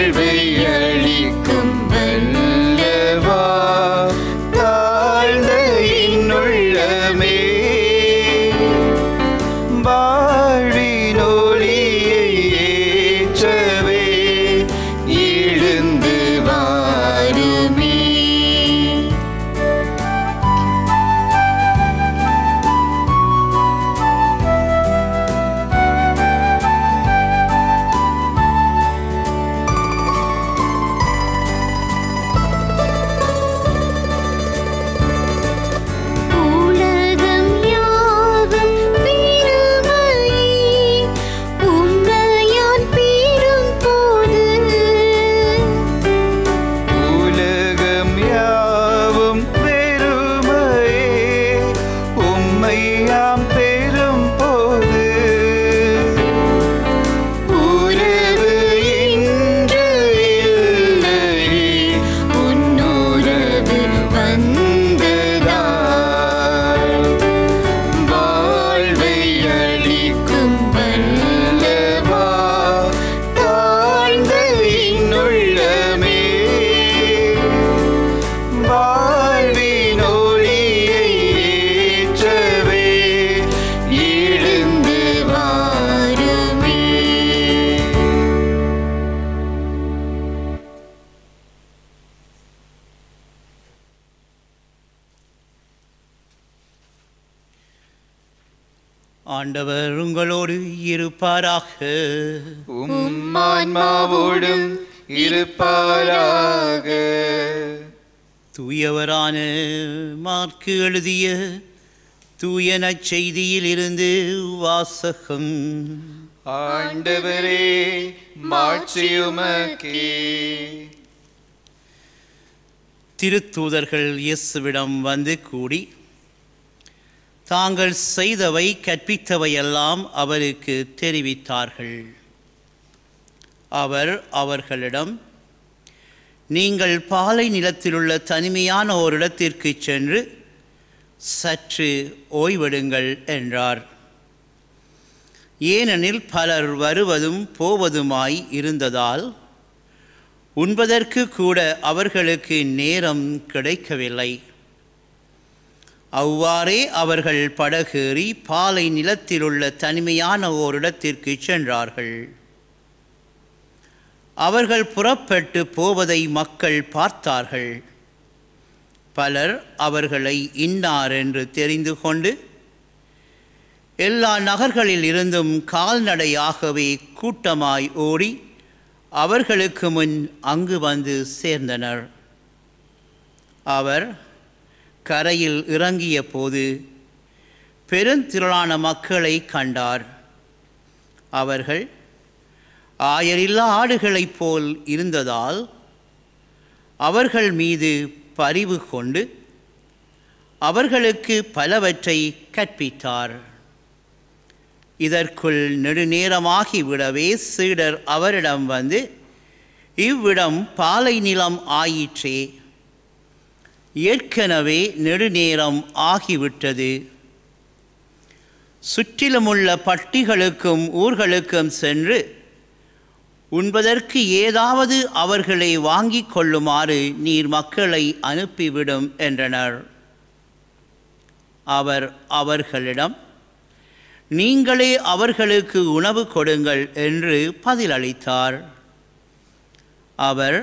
வாழ்வை அளிக்கும் வல்லவா தாழ்ந்த இன்னுள்ளமே வாழ்வின் ஒளியை ஏற்றவே எழுந்து வாருமே. ஆண்டவர் உங்களோடு இருப்பாராக. உம் ஆன்மாவோடும் இருப்பாராக. தூயவரான மாற்கு எழுதிய தூய நற்செய்தியில் இருந்து வாசகம். ஆண்டவரே மாட்சி உமக்கே. திருத்தூதர்கள் இயேசுவிடம் வந்து கூடி தாங்கள் செய்தவை கற்பித்தவையெல்லாம் அவருக்கு தெரிவித்தார்கள். அவர் அவர்களிடம், நீங்கள் பாலை நிலத்திலுள்ள தனிமையான ஓரிடத்திற்கு சென்று சற்று ஓய்வெடுங்கள் என்றார். ஏனெனில் பலர் வருவதும் போவதுமாய் இருந்ததால் உண்பதற்கு கூட அவர்களுக்கு நேரம் கிடைக்கவில்லை. அவ்வாறே அவர்கள் படகேறி பாலை நிலத்திலுள்ள தனிமையான ஓரிடத்திற்கு சென்றார்கள். அவர்கள் புறப்பட்டு போவதை மக்கள் பார்த்தார்கள். பலர் அவர்களை இன்னார் என்று தெரிந்து கொண்டு எல்லா நகர்களில் இருந்தும் கால்நடையாகவே கூட்டமாய் ஓடி அவர்களுக்கு முன் அங்கு வந்து சேர்ந்தனர். அவர் கரையில் இறங்கிய போது பெருந்திரளான மக்களை கண்டார். அவர்கள் ஆயரில்லா ஆடுகளைப் போல் இருந்ததால் அவர்கள் மீது பரிவு கொண்டு அவர்களுக்கு பலவற்றை கற்பித்தார். இதற்குள் நெடுநேரமாகிவிடவே சீடர் அவரிடம் வந்து, இவ்விடம் பாலை நிலம் ஆயிற்றே, ஏற்கனவே நெடுநேரம் ஆகிவிட்டது. சுற்றிலுமுள்ள பட்டிகளுக்கும் ஊர்களுக்கும் சென்று உண்பதற்கு ஏதாவது அவர்களை வாங்கிக் கொள்ளுமாறு நீர் மக்களை அனுப்பிவிடும் என்றனர். அவர் அவர்களிடம், நீங்களே அவர்களுக்கு உணவு கொடுங்கள் என்று பதிலளித்தார். அவர்,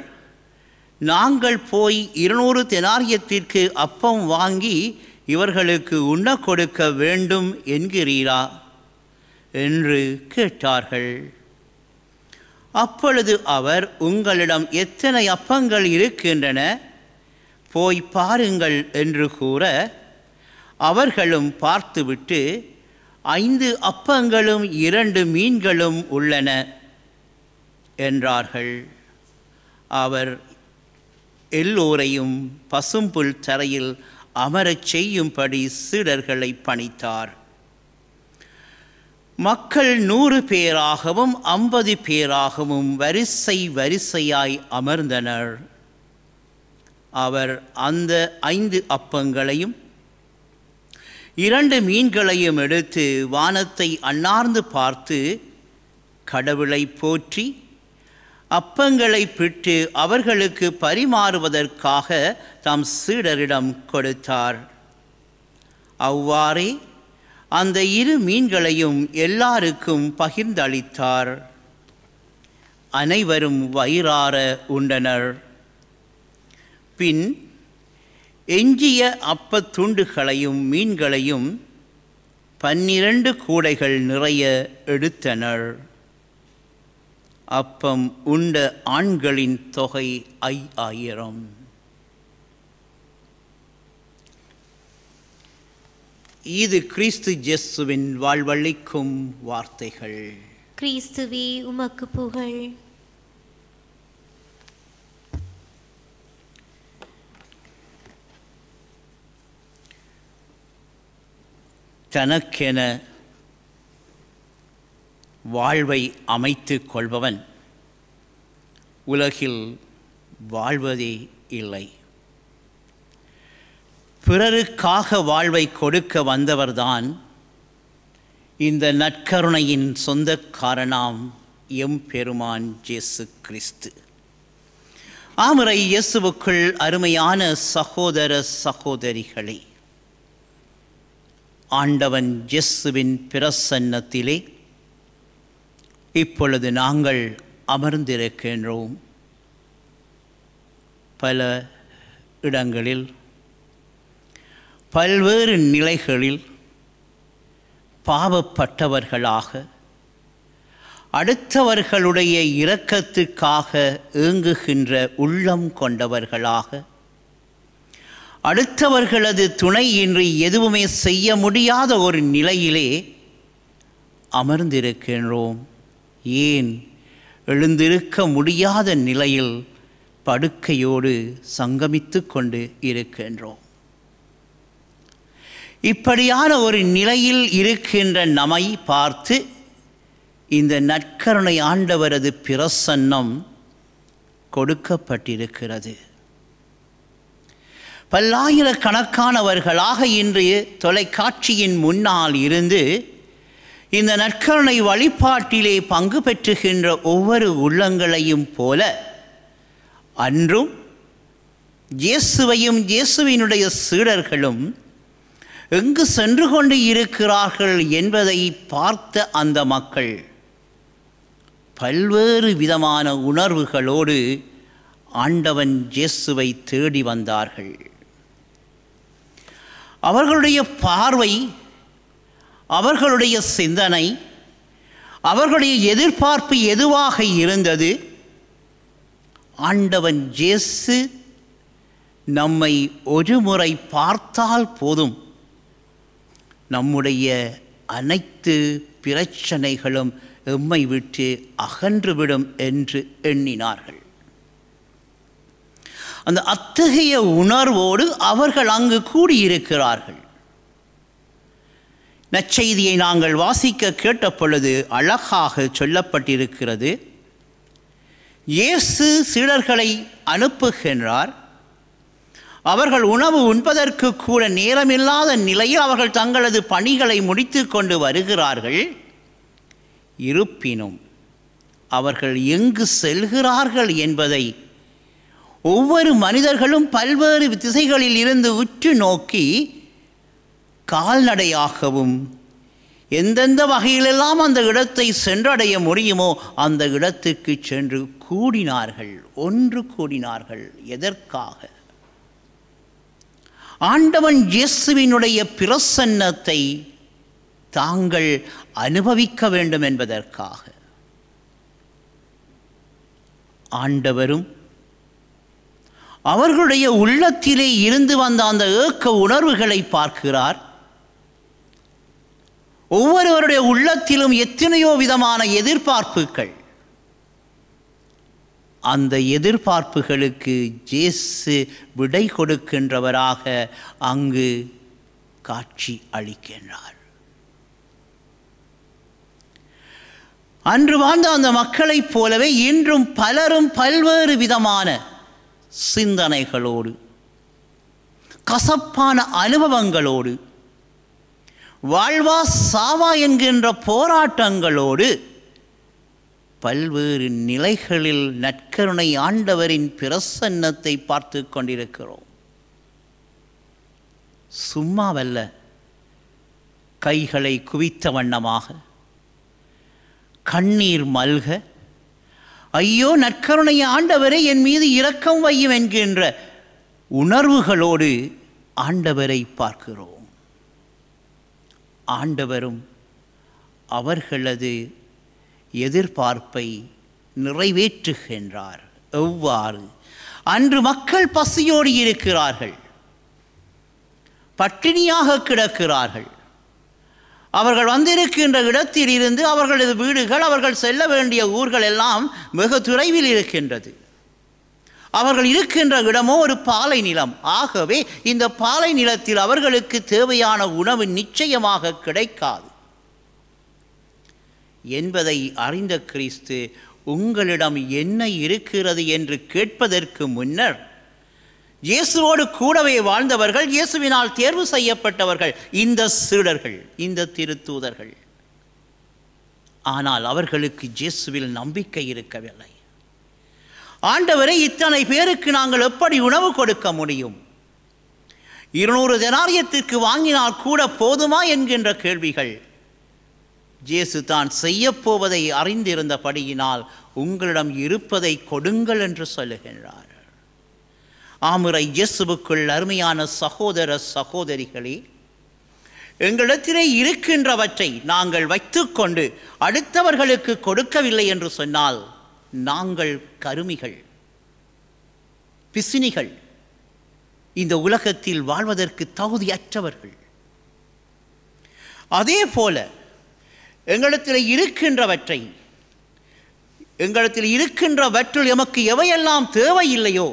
நாங்கள் போய் 200 தெனாரியத்திற்கு அப்பம் வாங்கி இவர்களுக்கு உண்ண கொடுக்க வேண்டும் என்கிறீரா என்று கேட்டார்கள். அப்பொழுது அவர், உங்களிடம் எத்தனை அப்பங்கள் இருக்கின்றன, போய் பாருங்கள் என்று கூற, அவர்களும் பார்த்துவிட்டு 5 அப்பங்களும் 2 மீன்களும் உள்ளன என்றார்கள். அவர் எல்லோரையும் பசும்புல் தரையில் அமரச் செய்யும்படி சீடர்களை பணித்தார். மக்கள் 100 பேராகவும் 50 பேராகவும் வரிசை வரிசையாய் அமர்ந்தனர். அவர் அந்த 5 அப்பங்களையும் 2 மீன்களையும் எடுத்து வானத்தை அண்ணார்ந்து பார்த்து கடவுளை போற்றி அப்பங்களை பிட்டு அவர்களுக்கு பரிமாறுவதற்காக தம் சீடரிடம் கொடுத்தார். அவ்வாறே அந்த 2 மீன்களையும் எல்லாருக்கும் பகிர்ந்தளித்தார். அனைவரும் வயிறார உண்டனர். பின் எஞ்சிய அப்பத் துண்டுகளையும் மீன்களையும் 12 கூடைகள் நிறைய எடுத்தனர். அப்பம் உண்ட ஆண்களின் தொகை 5000. இது கிறிஸ்து இயேசுவின் வாழ்வளிக்கும் வார்த்தைகள். கிறிஸ்துவே உமக்கு புகழ். தனக்கென வாழ்வை அமைத்துக் கொள்பவன் உலகில் வாழ்வதே இல்லை. பிறருக்காக வாழ்வை கொடுக்க வந்தவர்தான் இந்த நற்கருணையின் சொந்தக்காரனாம் எம்பெருமான் இயேசு கிறிஸ்து. ஆமரை இயேசுவுக்குள் அருமையான சகோதர சகோதரிகளே, ஆண்டவன் இயேசுவின் பிரசன்னத்திலே இப்பொழுது நாங்கள் அமர்ந்திருக்கின்றோம். பல இடங்களில் பல்வேறு நிலைகளில் பாவப்பட்டவர்களாக, அடுத்தவர்களுடைய இரக்கத்துக்காக ஏங்குகின்ற உள்ளம் கொண்டவர்களாக, அடுத்தவர்களது துணையின்றி எதுவுமே செய்ய முடியாத ஒரு நிலையிலே அமர்ந்திருக்கின்றோம். ஏன் எழுந்திருக்க முடியாத நிலையில் படுக்கையோடு சங்கமித்து கொண்டு இருக்கின்றோம். இப்படியான ஒரு நிலையில் இருக்கின்ற நம்மை பார்த்து இந்த நற்கருணை ஆண்டவரது பிரசன்னம் கொடுக்கப்பட்டிருக்கிறது. பல்லாயிரக்கணக்கானவர்களாக இன்று தொலைக்காட்சியின் முன்னால் இருந்து இந்த நற்கருணை வழிபாட்டிலே பங்கு பெற்றுகின்ற ஒவ்வொரு உள்ளங்களையும் போல அன்றும் இயேசுவையும் இயேசுவினுடைய சீடர்களும் எங்கு சென்று கொண்டு இருக்கிறார்கள் என்பதை பார்த்த அந்த மக்கள் பல்வேறு விதமான உணர்வுகளோடு ஆண்டவன் இயேசுவை தேடி வந்தார்கள். அவர்களுடைய பார்வை, அவர்களுடைய சிந்தனை, அவர்களுடைய எதிர்பார்ப்பு எதுவாக இருந்தது? ஆண்டவன் இயேசு நம்மை ஒரு முறை பார்த்தால் போதும், நம்முடைய அனைத்து பிரச்சனைகளும் எம்மை விட்டு அகன்றுவிடும் என்று எண்ணினார்கள். அந்த அத்தகைய உணர்வோடு அவர்கள் அங்கு கூடியிருக்கிறார்கள். நற்செய்தியை நாங்கள் வாசிக்க கேட்ட பொழுது அழகாக சொல்லப்பட்டிருக்கிறது. இயேசு சீடர்களை அனுப்புகின்றார். அவர்கள் உணவு உண்பதற்கு கூட நேரமில்லாத நிலையில் அவர்கள் தங்களது பணிகளை முடித்து கொண்டு வருகிறார்கள். இருப்பினும் அவர்கள் எங்கு செல்கிறார்கள் என்பதை ஒவ்வொரு மனிதர்களும் பல்வேறு திசைகளில் இருந்து உற்று நோக்கி கால்நடையாகவும் எந்தெந்த வகையிலெல்லாம் அந்த இடத்தை சென்றடைய முடியுமோ அந்த இடத்துக்கு சென்று கூடினார்கள், ஒன்று கூடினார்கள். எதற்காக? ஆண்டவன் இயேசுவினுடைய பிரசன்னத்தை தாங்கள் அனுபவிக்க வேண்டும் என்பதற்காக. ஆண்டவரும் அவர்களுடைய உள்ளத்திலே இருந்து வந்த அந்த ஏக்க உணர்வுகளை பார்க்கிறார். ஒவ்வொருவருடைய உள்ளத்திலும் எத்தனையோ விதமான எதிர்பார்ப்புகள். அந்த எதிர்பார்ப்புகளுக்கு இயேசு விடை கொடுக்கின்றவராக அங்கு காட்சி அளிக்கின்றார். அன்று வாழ்ந்த அந்த மக்களைப் போலவே இன்றும் பலரும் பல்வேறு விதமான சிந்தனைகளோடு, கசப்பான அனுபவங்களோடு, வாழ்வா சாவா என்கின்ற போராட்டங்களோடு பல்வேறு நிலைகளில் நற்கருணை ஆண்டவரின் பிரசன்னத்தை பார்த்து கொண்டிருக்கிறோம். சும்மாவல்ல, கைகளை குவித்த வண்ணமாக கண்ணீர் மல்க, ஐயோ நற்கருணை ஆண்டவரை என் மீது இரக்கம் வையும் என்கின்ற உணர்வுகளோடு ஆண்டவரை பார்க்கிறோம். ஆண்டவரும் அவர்களது எதிர்பார்ப்பை நிறைவேற்றுகின்றார். எவ்வாறு? அன்று மக்கள் பசியோடு இருக்கிறார்கள், பட்டினியாக கிடக்கிறார்கள். அவர்கள் வந்திருக்கின்ற இடத்தில் இருந்து அவர்களது வீடுகள், அவர்கள் செல்ல வேண்டிய ஊர்கள் எல்லாம் வெகு தொலைவில் இருக்கின்றது. அவர்கள் இருக்கின்ற இடமோ ஒரு பாலை நிலம். ஆகவே இந்த பாலை நிலத்தில் அவர்களுக்கு தேவையான உணவு நிச்சயமாக கிடைக்காது என்பதை அறிந்த கிறிஸ்து, உங்களிடம் என்ன இருக்கிறது என்று கேட்பதற்கு முன்னர் இயேசுவோடு கூடவே வாழ்ந்தவர்கள், இயேசுவினால் தேர்வு செய்யப்பட்டவர்கள் இந்த சீடர்கள், இந்த திருத்தூதர்கள். ஆனால் அவர்களுக்கு இயேசுவில் நம்பிக்கை இருக்கவில்லை. ஆண்டவரை, இத்தனை பேருக்கு நாங்கள் எப்படி உணவு கொடுக்க முடியும்? 200 தெனாரியத்திற்கு வாங்கினால் கூட போதுமா என்கின்ற கேள்விகள். இயேசு தான் செய்யப்போவதை அறிந்திருந்தபடியினால் உங்களிடம் இருப்பதை கொடுங்கள் என்று சொல்லுகின்றார். ஆமுறை இயேசுவுக்குள் அருமையான சகோதர சகோதரிகளே, எங்களிடத்திலே இருக்கின்றவற்றை நாங்கள் வைத்துக்கொண்டு அடுத்தவர்களுக்கு கொடுக்கவில்லை என்று சொன்னால் நாங்கள் கருமிகள், பிசினிகள், இந்த உலகத்தில் வாழ்வதற்கு தகுதியற்றவர்கள். அதே போல எங்களிடத்தில் இருக்கின்றவற்றில் எமக்கு எவையெல்லாம் தேவையில்லையோ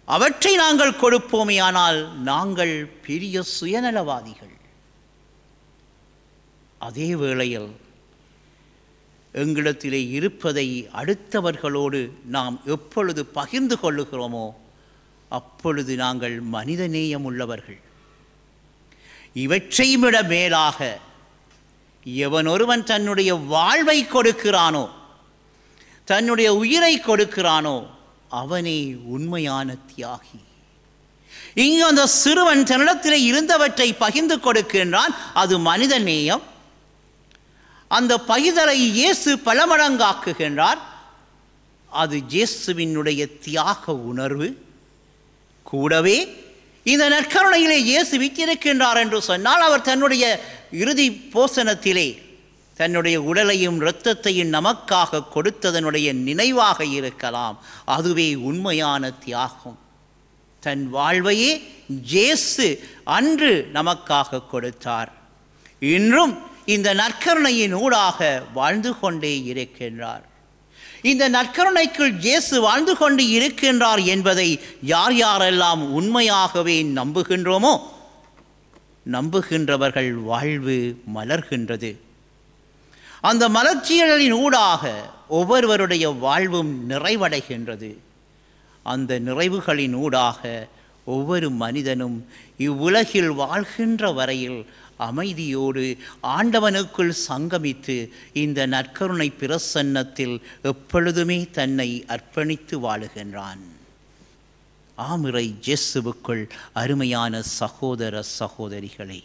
அவற்றை நாங்கள் கொடுப்போமேயானால் நாங்கள் பெரிய சுயநலவாதிகள். அதே வேளையில் எங்களிடத்திலே இருப்பதை அடுத்தவர்களோடு நாம் எப்பொழுது பகிர்ந்து கொள்ளுகிறோமோ அப்பொழுது நாங்கள் மனிதநேயம் உள்ளவர்கள். இவற்றையும் விட மேலாக எவனொருவன் தன்னுடைய வாழ்வை கொடுக்கிறானோ, தன்னுடைய உயிரை கொடுக்கிறானோ, அவனே உண்மையான தியாகி. இங்கு அந்த சிறுவன் தன்னிடத்திலே இருந்தவற்றை பகிர்ந்து கொடுக்கின்றான். அது மனித நேயம். அந்த பகிர்தலை இயேசு பல மடங்காக்குகின்றார். அது இயேசுவினுடைய தியாக உணர்வு. கூடவே இந்த நற்கருணையிலே இயேசு விற்றிருக்கின்றார் என்று சொன்னால் அவர் தன்னுடைய இறுதி போசனத்திலே தன்னுடைய உடலையும் இரத்தத்தையும் நமக்காக கொடுத்ததனுடைய நினைவாக இருக்கலாம். அதுவே உண்மையான தியாகம். தன் வாழ்வையே இயேசு அன்று நமக்காக கொடுத்தார். இன்றும் இந்த நற்கருணையின் ஊடாக வாழ்ந்து கொண்டே இருக்கின்றார். இந்த நற்கருணைக்குள் இயேசு வாழ்ந்து கொண்டு இருக்கின்றார் என்பதை யார் யாரெல்லாம் உண்மையாகவே நம்புகின்றோமோ நம்புகின்றவர்கள் வாழ்வு மலர்கின்றது. அந்த மலர்ச்சிகளின் ஊடாக ஒவ்வொருவருடைய வாழ்வும் நிறைவடைகின்றது. அந்த நிறைவுகளின் ஊடாக ஒவ்வொரு மனிதனும் இவ்வுலகில் வாழ்கின்ற வரையில் அமைதியோடு ஆண்டவனுக்குள் சங்கமித்து இந்த நற்கருணை பிரசன்னத்தில் எப்பொழுதுமே தன்னை அர்ப்பணித்து வாழுகின்றான். ஆமுறை இயேசுவுக்குள் அருமையான சகோதர சகோதரிகளே,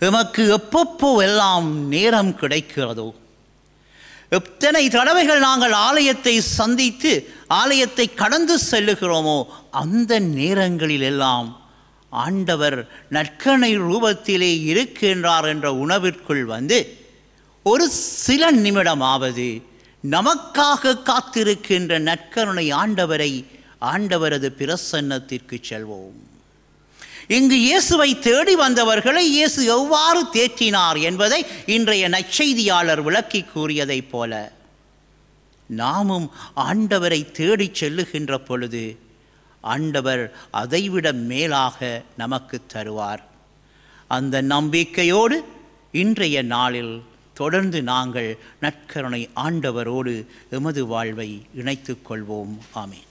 எமக்கு எப்பப்போ எல்லாம் நேரம் கிடைக்கிறதோ, எத்தனை தடவைகள் நாங்கள் ஆலயத்தை சந்தித்து ஆலயத்தை கடந்து செல்லுகிறோமோ அந்த நேரங்களில் எல்லாம் ஆண்டவர் நற்கருணை ரூபத்திலே இருக்கின்றார் என்ற உணர்விற்குள் வந்து ஒரு சில நிமிடமாவது நமக்காக காத்திருக்கின்ற நற்கருணை ஆண்டவரது பிரசன்னத்திற்கு செல்வோம். இங்கு இயேசுவை தேடி வந்தவர்களை இயேசு எவ்வாறு தேற்றினார் என்பதை இன்றைய நற்செய்தியாளர் விளக்கி கூறியதைப் போல நாமும் ஆண்டவரை தேடி செல்லுகின்ற பொழுது ஆண்டவர் அதைவிட மேலாக நமக்கு தருவார். அந்த நம்பிக்கையோடு இன்றைய நாளில் தொடர்ந்து நாங்கள் நற்கருணை ஆண்டவரோடு எமது வாழ்வை இணைத்துக் கொள்வோம். ஆமென்.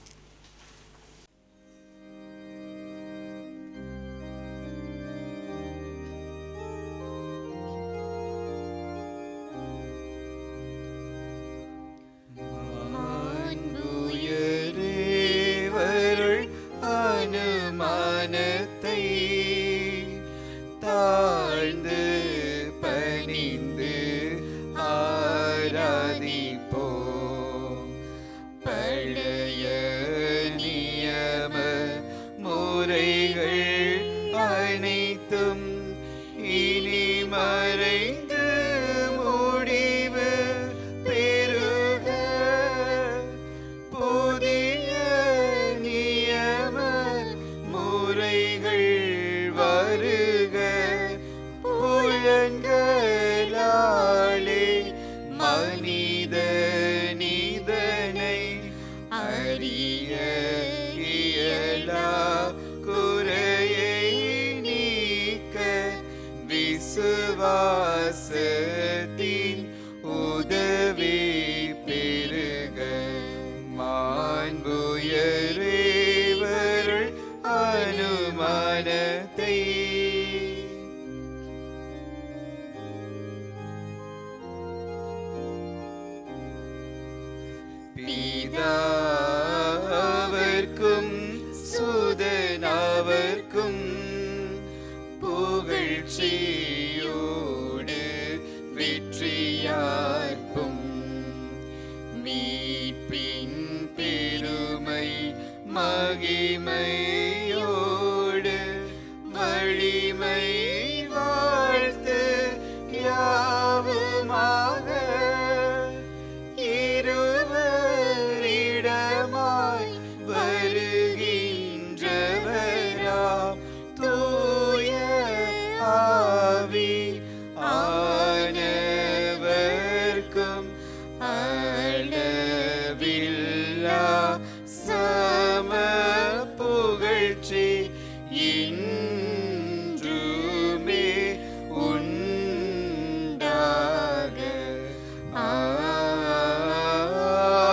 இயலா குறையை நீக்க விசுவாசத்தின் உதவி பெருக மாண்புயரேவருள் அனுமானத்தை பிதாவர்க்கும் சுதனாவர்க்கும் புகழ்ச்சியோடு வெற்றியார்ப்பும் மீட்பின் பெருமை மகிமையோடு வலிமை வாழ்த்து யாவுமாக இருவரிடமாய் வருகின்றவராம் தூய ஆவி ஆனவர்க்கும் அளவில்லா சம புகழ்ச்சி இன்றுமே உண்டாக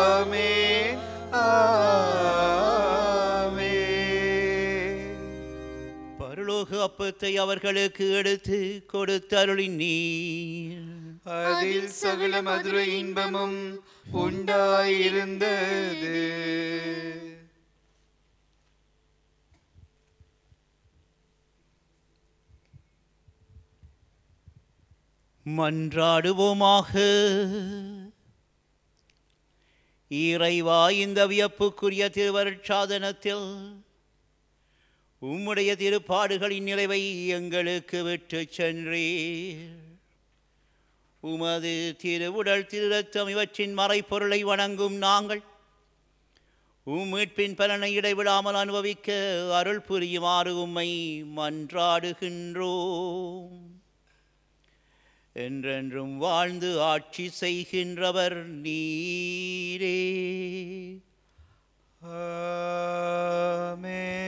ஆமென் ஆமென். பரலோக அப்பத்தை அவர்களுக்கு எடுத்து கொடுத்தருளின் நீர் அதில் சகல மதுர இன்பமும் உண்டாயிருந்தது. மன்றாடுவோமாக. இறைவா, இந்த வியப்புக்குரிய திருவருட்சாதனத்தில் உம்முடைய திருப்பாடுகளின் நிறைவை எங்களுக்கு விட்டு சென்றீர். உமது திருவுடல் திருரத்தம் இவற்றின் மறைப்பொருளை வணங்கும் நாங்கள் மீட்பின் பலனை இடைவிடாமல் அனுபவிக்க அருள் புரியுமாறு உம்மை மன்றாடுகின்றோம். என்றென்றும் வாழ்ந்து ஆட்சி செய்கின்றவர் நீரே. ஆமென்.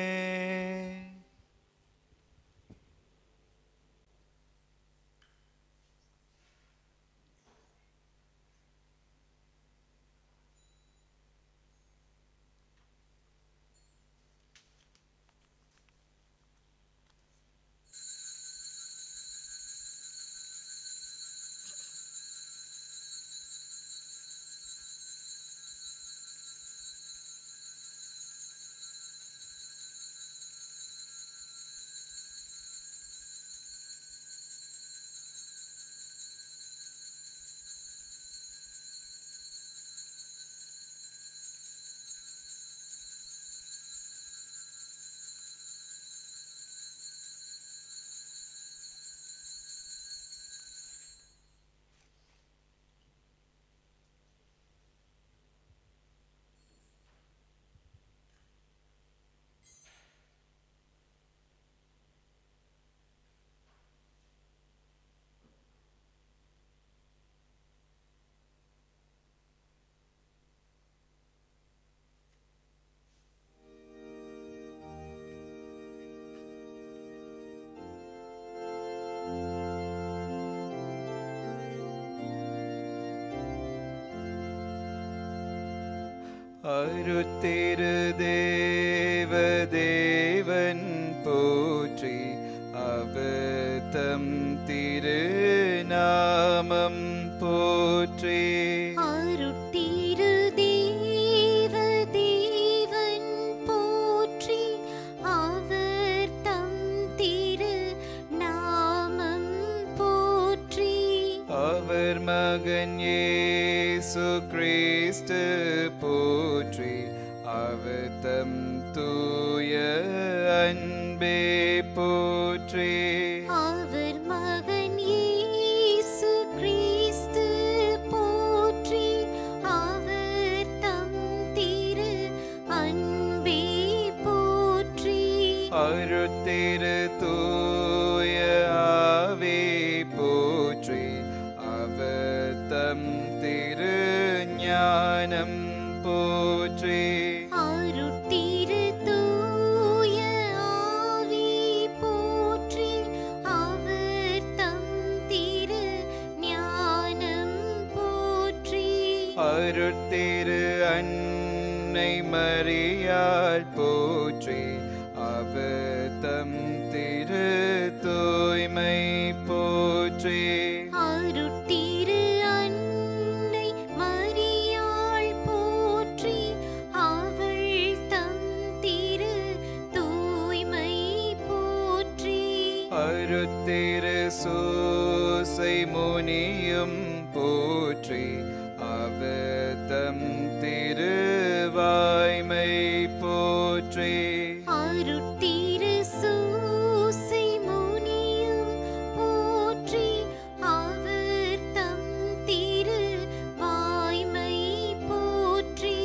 அருத்திரு தேவதேவன் போற்றி அவதம் திருநாமம் போற்றி. அருட்திரு தேவதேவன் போற்றி அவர் தம் திரு நாமம் போற்றி. அவர் மகன் இயேசு கிறிஸ்து போற்றி அவர் தம் தூய அன்பே போற்றி. அவர் மகன் இயேசு கிறிஸ்து போற்றி அவர் தம் திரு அன்பே போற்றி. அருட்திரு தூய ஆவி போற்றி அவர் தம் திரு ஞானம் போற்றி. அன்னை மரியாள் போற்றி அவர் தம் திரு தூய்மை போற்றி அருட்திரு அன்னை மரியாள் போற்றி அவள் தம் திரு தூய்மை போற்றி அருத்திரு சூசை முனியும் போற்றி அவர் தம் திருவாய்மை போற்றி அருட்திரு சூசை முனியும் போற்றி அவர் தம் திரு வாய்மை போற்றி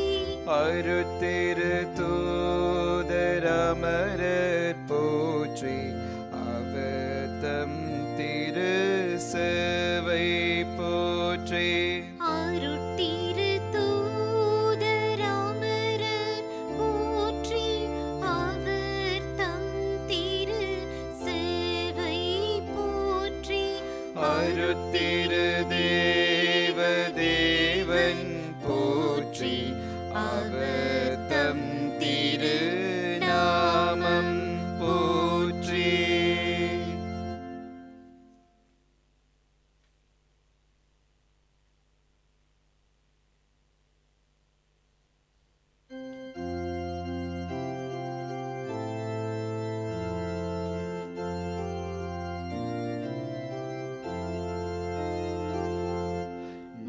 அருத்திரு தூதரமரர் போற்றி அவர் தம் திரு சேவை போற்றி அருட்திரு தூதரமரர் போற்றி அவர் தம் திரு சேவை போற்றி அருத்திரு தேவதேவன் போற்றி அவர் தம் திரு நாமம் போற்றி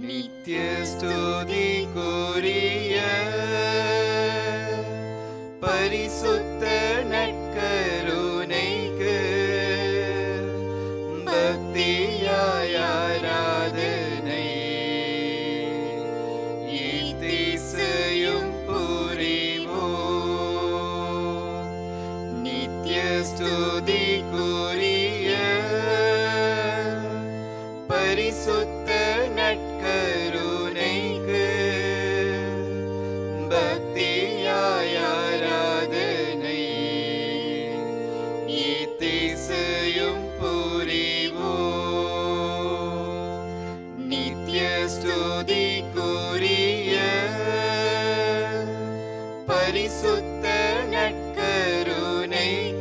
நித்திய ஸ்துதிக்குரிய பரிசுத்த நற்கருணைக்கு பக்தியாய் ஆராதனை இத்திசையும் புரிவோம். நித்திய ஸ்துதிக்குரிய பரிசுத்த நற்கருணைக்கு பக்தியாய் ஆராதனை இத்திசையும் புரிவோம். நித்திய ஸ்துதிக்குரிய பரிசுத்த நற்கருணைக்கு